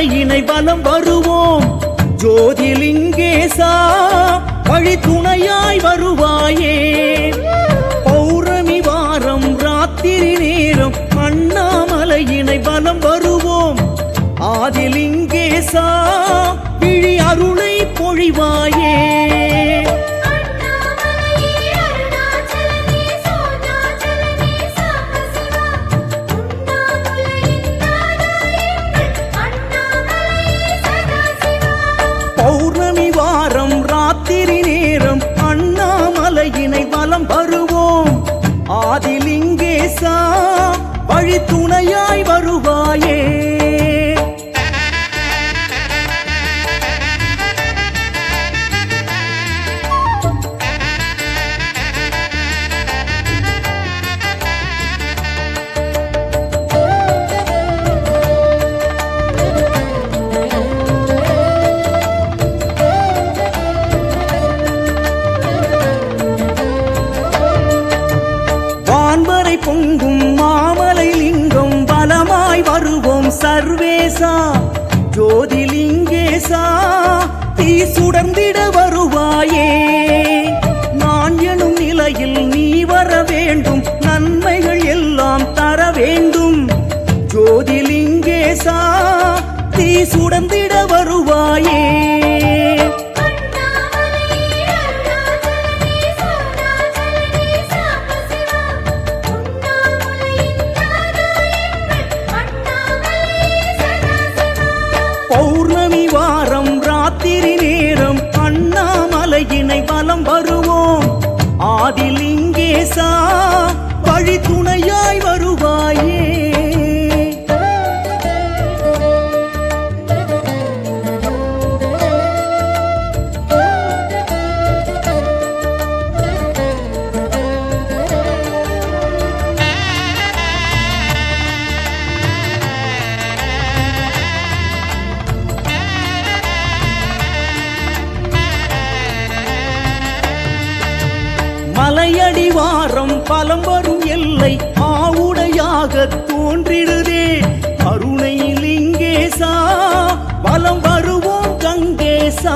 அண்ணாமலையினை வலம் வருவோம். ஜோதிலிங்கேசா வழி துணையாய் வருவாயே. பௌர்ணமி வாரம் ராத்திரி நேரம் அண்ணாமலையினை வலம் வருவோம். ஆதிலிங்கேசா விழி அருளை பொழிவாயே. பௌர்ணமி வாரம் ராத்திரி நேரம் அண்ணாமலையினை வலம் வருவோம். ஆதிலிங்கேசா வழி துணையாய் வருவாயே. பொங்கும் மாமலை லிங்கம் பலமாய் வருவோம் சர்வேசா. ஜோதிலிங்கேசா தீ சுடர்ந்திட வருவாயே. நான் எனும் நிலையில் நீ வர வேண்டும், நன்மைகள் எல்லாம் தர வேண்டும். ஜோதிலிங்கேசா தீ சுடர்ந்திட வருவாயே. பௌர்ணமி வாரம் ராத்திரி நேரம் அண்ணாமலையினை வலம் வருவோம். ஆதிலிங்கேசா வழி துணையாய் வருவாயே. மலையடிவாரம் பலம் வரும் எல்லை ஆவுடையாக தோன்றிடுதே. அருணைலிங்கேசா வலம் வருவோம் கங்கேசா.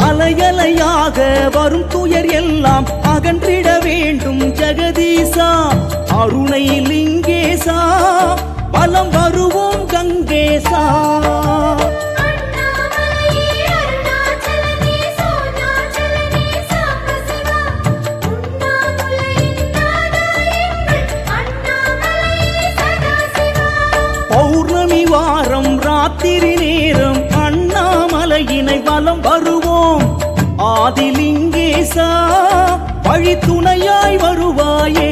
அலையலையாக வரும் துயர் எல்லாம் அகன்றிட வேண்டும் ஜெகதீசா. அருணைலிங்கேசா வலம் வருவோம் கங்கேசா. பௌர்ணமி வாரம் ராத்திரி நேரம் அண்ணாமலையினை வலம் வருவோம். ஆதிலிங்கேசா வழி துணையாய் வருவாயே.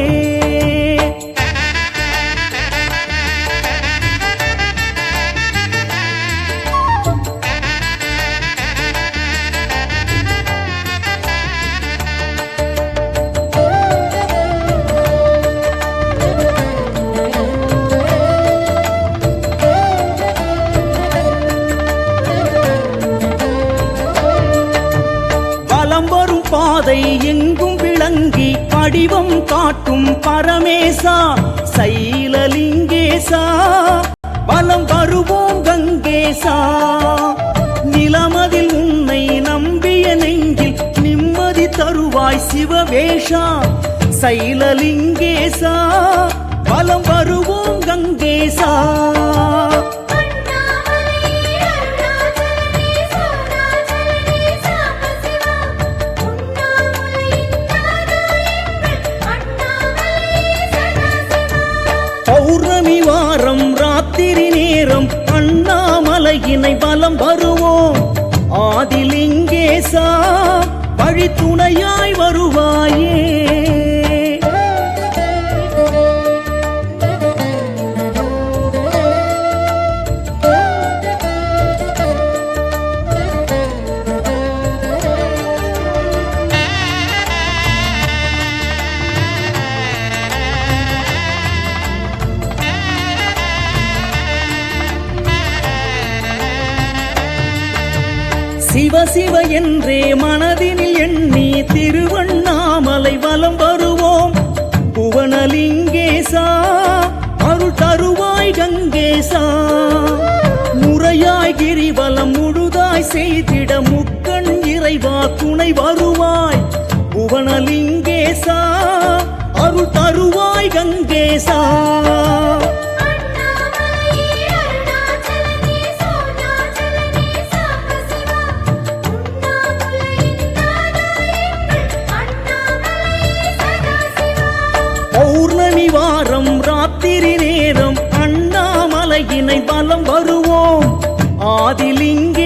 பாதை எங்கும் விளங்கி படிவம் காட்டும் பரமேசா. சைலலிங்கேசா வலம் வருவோம் கங்கேசா. நிலமதில் உன்னை நம்பிய நெஞ்சில் நிம்மதி தருவாய் சிவவேஷா. சைலலிங்கேசா வலம் வருவோம் கங்கேசா. பௌர்ணமி வாரம் ராத்திரி நேரம் அண்ணாமலையினை வலம் வருவோம். ஆதிலிங்கேசா வழி துணையாய் வருவாயே. சிவ சிவ என்றே மனதினில் எண்ணி திருவண்ணாமலை வலம் வருவோம். புவனலிங்கேசா அருள் தருவாய் கங்கேசா. முர கிரிவலம் முழுதாய் செய்திட முக்கண் இறைவா துணை வருவாய். புவனலிங்கேசா அருள் தருவாய் கங்கேசா. பௌர்ணமி வாரம் ராத்திரி நேரம் அண்ணாமலையினை வலம் வருவோம். ஆதிலிங்கே